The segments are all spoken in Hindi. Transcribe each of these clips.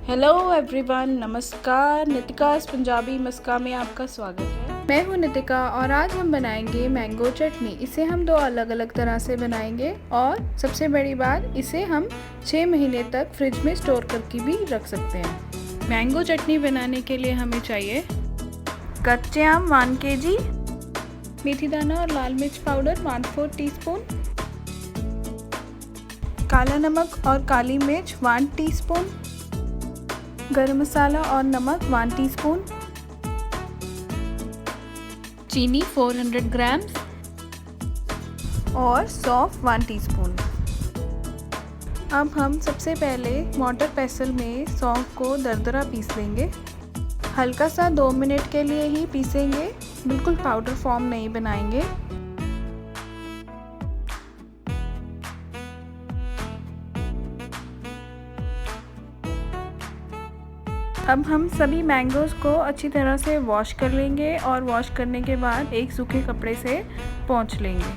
हेलो एवरीवन, नमस्कार। नितिका's पंजाबी मस्का में आपका स्वागत है। मैं हूँ नितिका और आज हम बनाएंगे मैंगो चटनी। इसे हम दो अलग अलग तरह से बनाएंगे और सबसे बड़ी बात, इसे हम 6 महीने तक फ्रिज में स्टोर करके भी रख सकते हैं। मैंगो चटनी बनाने के लिए हमें चाहिए कच्चे आम 1 kg, मेथी दाना और लाल मिर्च पाउडर 1/4 टीस्पून, काला नमक और काली मिर्च 1 टीस्पून, गरम मसाला और नमक 1 टीस्पून, चीनी 400 ग्राम और सौंफ 1 टीस्पून। अब हम सबसे पहले मोटर पेसल में सौंफ को दरदरा पीस लेंगे। हल्का सा 2 मिनट के लिए ही पीसेंगे, बिल्कुल पाउडर फॉर्म नहीं बनाएंगे। अब हम सभी मैंगोज़ को अच्छी तरह से वॉश कर लेंगे और वॉश करने के बाद एक सूखे कपड़े से पोंछ लेंगे।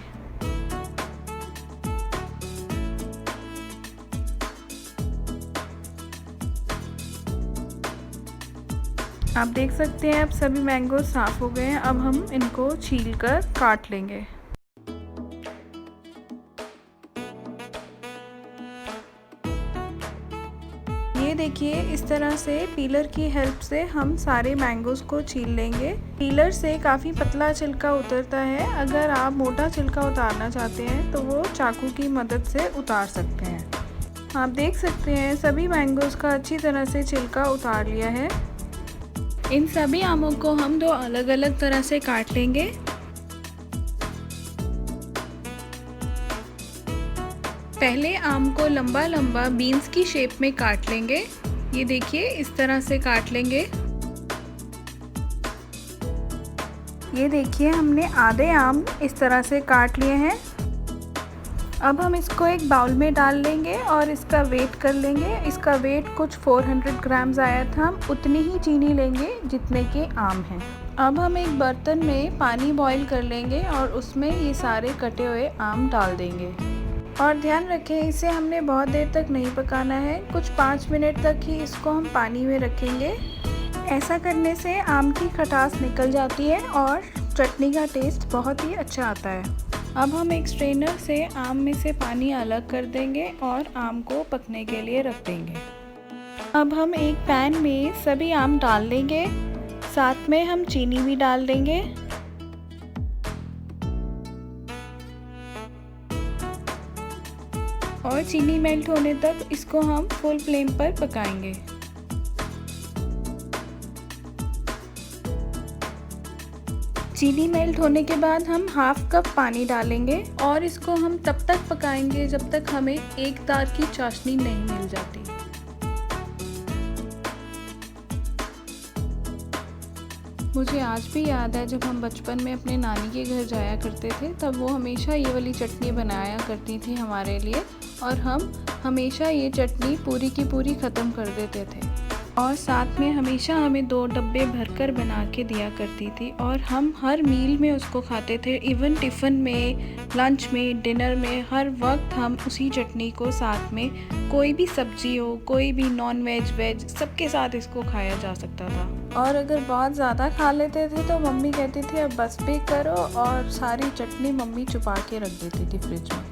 आप देख सकते हैं अब सभी मैंगो साफ़ हो गए हैं। अब हम इनको छील कर काट लेंगे। ये देखिए, इस तरह से पीलर की हेल्प से हम सारे मैंगोज़ को छील लेंगे। पीलर से काफ़ी पतला छिलका उतरता है। अगर आप मोटा छिलका उतारना चाहते हैं तो वो चाकू की मदद से उतार सकते हैं। आप देख सकते हैं सभी मैंगोज़ का अच्छी तरह से छिलका उतार लिया है। इन सभी आमों को हम दो अलग अलग तरह से काट लेंगे। पहले आम को लंबा लंबा बीन्स की शेप में काट लेंगे। ये देखिए, इस तरह से काट लेंगे। ये देखिए, हमने आधे आम इस तरह से काट लिए हैं। अब हम इसको एक बाउल में डाल लेंगे और इसका वेट कर लेंगे। इसका वेट कुछ 400 ग्राम्स आया था। हम उतनी ही चीनी लेंगे जितने के आम हैं। अब हम एक बर्तन में पानी बॉईल कर लेंगे और उसमें ये सारे कटे हुए आम डाल देंगे। और ध्यान रखें, इसे हमने बहुत देर तक नहीं पकाना है। कुछ 5 मिनट तक ही इसको हम पानी में रखेंगे। ऐसा करने से आम की खटास निकल जाती है और चटनी का टेस्ट बहुत ही अच्छा आता है। अब हम एक स्ट्रेनर से आम में से पानी अलग कर देंगे और आम को पकने के लिए रख देंगे। अब हम एक पैन में सभी आम डाल देंगे, साथ में हम चीनी भी डाल देंगे। और चीनी मेल्ट होने तक इसको हम फुल फ्लेम पर पकाएंगे। चीनी मेल्ट होने के बाद हम 1/2 कप पानी डालेंगे और इसको हम तब तक पकाएंगे जब तक हमें एक तार की चाशनी नहीं मिल जाती। मुझे आज भी याद है, जब हम बचपन में अपने नानी के घर जाया करते थे तब वो हमेशा ये वाली चटनी बनाया करती थी हमारे लिए, और हम हमेशा ये चटनी पूरी की पूरी ख़त्म कर देते थे। और साथ में हमेशा हमें 2 डब्बे भरकर बना के दिया करती थी और हम हर मील में उसको खाते थे। इवन टिफ़िन में, लंच में, डिनर में, हर वक्त हम उसी चटनी को साथ में, कोई भी सब्जी हो, कोई भी नॉन वेज, वेज, सबके साथ इसको खाया जा सकता था। और अगर बहुत ज़्यादा खा लेते थे तो मम्मी कहती थी अब बस भी करो, और सारी चटनी मम्मी छुपा के रख देती थी फ्रिज में।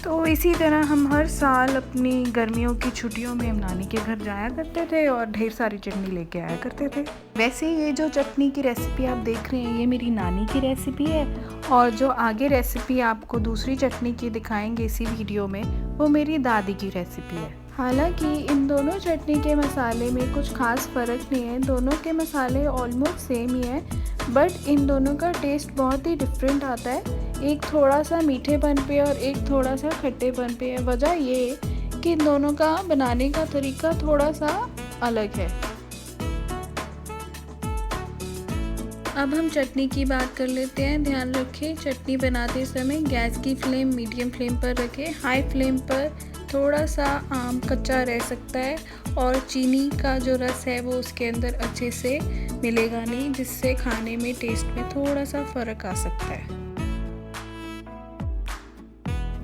तो इसी तरह हम हर साल अपनी गर्मियों की छुट्टियों में नानी के घर जाया करते थे और ढेर सारी चटनी लेके आया करते थे। वैसे ये जो चटनी की रेसिपी आप देख रहे हैं, ये मेरी नानी की रेसिपी है, और जो आगे रेसिपी आपको दूसरी चटनी की दिखाएंगे इसी वीडियो में, वो मेरी दादी की रेसिपी है। हालांकि इन दोनों चटनी के मसाले में कुछ खास फ़र्क नहीं है, दोनों के मसाले ऑलमोस्ट सेम ही है, बट इन दोनों का टेस्ट बहुत ही डिफरेंट आता है। एक थोड़ा सा मीठेपन पे और एक थोड़ा सा खट्टेपन पे है। वजह ये कि इन दोनों का बनाने का तरीका थोड़ा सा अलग है। अब हम चटनी की बात कर लेते हैं। ध्यान रखें, चटनी बनाते समय गैस की फ्लेम मीडियम फ्लेम पर रखें। हाई फ्लेम पर थोड़ा सा आम कच्चा रह सकता है और चीनी का जो रस है वो उसके अंदर अच्छे से मिलेगा नहीं, जिससे खाने में टेस्ट में थोड़ा सा फ़र्क आ सकता है।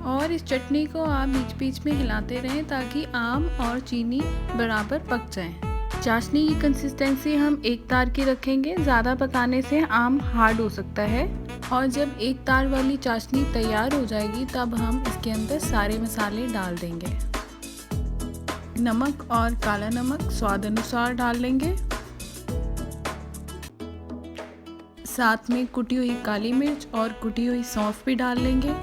और इस चटनी को आप बीच बीच में हिलाते रहें ताकि आम और चीनी बराबर पक जाएं। चाशनी की कंसिस्टेंसी हम एक तार की रखेंगे, ज़्यादा पकाने से आम हार्ड हो सकता है। और जब एक तार वाली चाशनी तैयार हो जाएगी तब हम इसके अंदर सारे मसाले डाल देंगे। नमक और काला नमक स्वाद अनुसार डाल लेंगे। साथ में कुटी हुई काली मिर्च और कुटी हुई सौंफ भी डाल लेंगे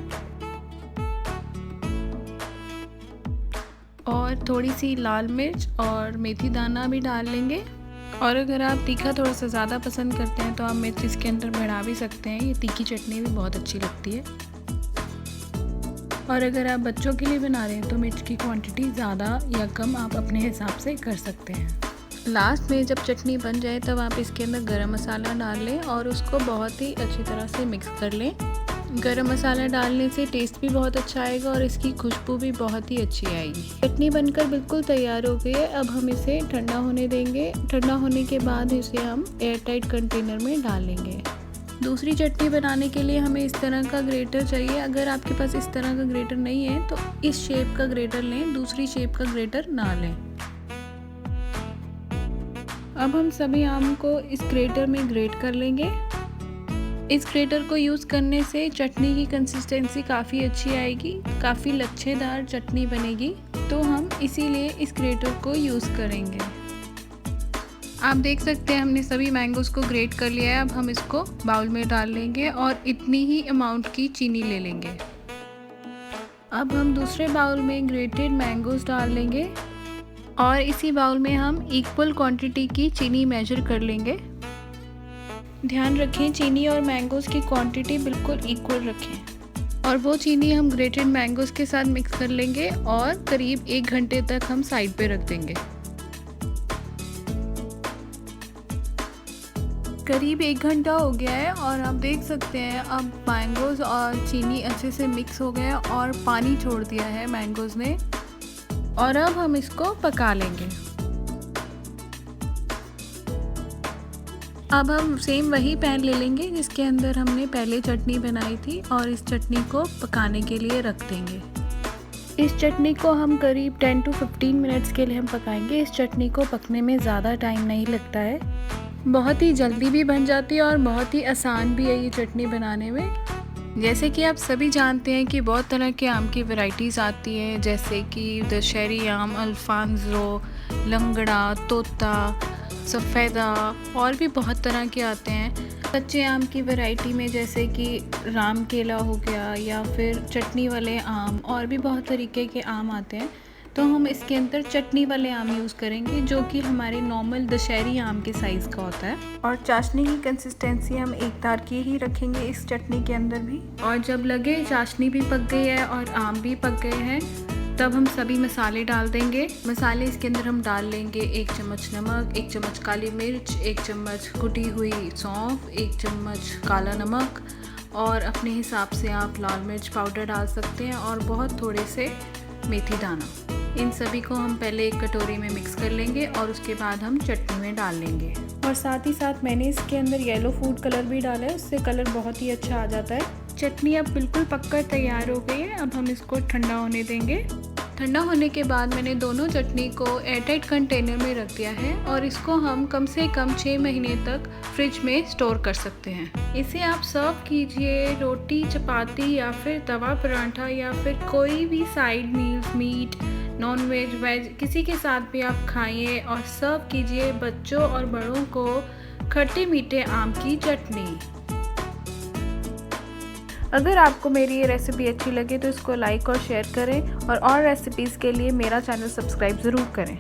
और थोड़ी सी लाल मिर्च और मेथी दाना भी डाल लेंगे। और अगर आप तीखा थोड़ा सा ज़्यादा पसंद करते हैं तो आप मिर्च इसके अंदर बढ़ा भी सकते हैं। ये तीखी चटनी भी बहुत अच्छी लगती है। और अगर आप बच्चों के लिए बना रहे हैं तो मिर्च की क्वांटिटी ज़्यादा या कम आप अपने हिसाब से कर सकते हैं। लास्ट में जब चटनी बन जाए तब आप इसके अंदर गरम मसाला डाल लें और उसको बहुत ही अच्छी तरह से मिक्स कर लें। गरम मसाला डालने से टेस्ट भी बहुत अच्छा आएगा और इसकी खुशबू भी बहुत ही अच्छी आएगी। चटनी बनकर बिल्कुल तैयार हो गई है। अब हम इसे ठंडा होने देंगे। ठंडा होने के बाद इसे हम एयरटाइट कंटेनर में डालेंगे। दूसरी चटनी बनाने के लिए हमें इस तरह का ग्रेटर चाहिए। अगर आपके पास इस तरह का ग्रेटर नहीं है तो इस शेप का ग्रेटर लें, दूसरी शेप का ग्रेटर ना लें। अब हम सभी आम को इस ग्रेटर में ग्रेट कर लेंगे। इस ग्रेटर को यूज़ करने से चटनी की कंसिस्टेंसी काफ़ी अच्छी आएगी, काफ़ी लच्छेदार चटनी बनेगी, तो हम इसीलिए इस ग्रेटर को यूज़ करेंगे। आप देख सकते हैं हमने सभी मैंगोज़ को ग्रेट कर लिया है। अब हम इसको बाउल में डाल लेंगे और इतनी ही अमाउंट की चीनी ले लेंगे। अब हम दूसरे बाउल में ग्रेटेड मैंगोज़ डाल लेंगे और इसी बाउल में हम इक्वल क्वांटिटी की चीनी मेजर कर लेंगे। ध्यान रखें चीनी और मैंगोज़ की क्वांटिटी बिल्कुल इक्वल रखें। और वो चीनी हम ग्रेटेड मैंगोज़ के साथ मिक्स कर लेंगे और करीब 1 घंटे तक हम साइड पे रख देंगे। करीब 1 घंटा हो गया है और आप देख सकते हैं अब मैंगोज़ और चीनी अच्छे से मिक्स हो गया और पानी छोड़ दिया है मैंगोज़ ने। और अब हम इसको पका लेंगे। अब हम सेम वही पैन ले लेंगे जिसके अंदर हमने पहले चटनी बनाई थी और इस चटनी को पकाने के लिए रख देंगे। इस चटनी को हम करीब 10 to 15 मिनट्स के लिए हम पकाएंगे। इस चटनी को पकने में ज़्यादा टाइम नहीं लगता है, बहुत ही जल्दी भी बन जाती है और बहुत ही आसान भी है ये चटनी बनाने में। जैसे कि आप सभी जानते हैं कि बहुत तरह के आम की वैरायटीज़ आती हैं, जैसे कि दशहरी आम, अल्फांजो, लंगड़ा, तोता, सफ़ेदा और भी बहुत तरह के आते हैं। कच्चे आम की वैरायटी में जैसे कि राम केला हो गया या फिर चटनी वाले आम, और भी बहुत तरीके के आम आते हैं। तो हम इसके अंदर चटनी वाले आम यूज़ करेंगे जो कि हमारे नॉर्मल दशहरी आम के साइज़ का होता है। और चाशनी की कंसिस्टेंसी हम एक तार की ही रखेंगे इस चटनी के अंदर भी। और जब लगे चाशनी भी पक गई है और आम भी पक गए हैं तब हम सभी मसाले डाल देंगे। मसाले इसके अंदर हम डाल लेंगे 1 चम्मच नमक, 1 चम्मच काली मिर्च, 1 चम्मच कुटी हुई सौंफ, 1 चम्मच काला नमक और अपने हिसाब से आप लाल मिर्च पाउडर डाल सकते हैं और बहुत थोड़े से मेथी दाना। इन सभी को हम पहले एक कटोरी में मिक्स कर लेंगे और उसके बाद हम चटनी में डाल लेंगे। और साथ ही साथ मैंने इसके अंदर येलो फूड कलर भी डाला है, उससे कलर बहुत ही अच्छा आ जाता है। चटनी अब बिल्कुल पककर तैयार हो गई है। अब हम इसको ठंडा होने देंगे। ठंडा होने के बाद मैंने दोनों चटनी को एयरटाइट कंटेनर में रख दिया है और इसको हम कम से कम 6 महीने तक फ्रिज में स्टोर कर सकते हैं। इसे आप सर्व कीजिए रोटी, चपाती या फिर तवा पराठा या फिर कोई भी side meals, meat, non veg, veg किसी के साथ भी आप खाइए और सर्व कीजिए बच्चों और बड़ों को खट्टे मीठे आम की चटनी। अगर आपको मेरी ये रेसिपी अच्छी लगे तो इसको लाइक और शेयर करें और रेसिपीज़ के लिए मेरा चैनल सब्सक्राइब ज़रूर करें।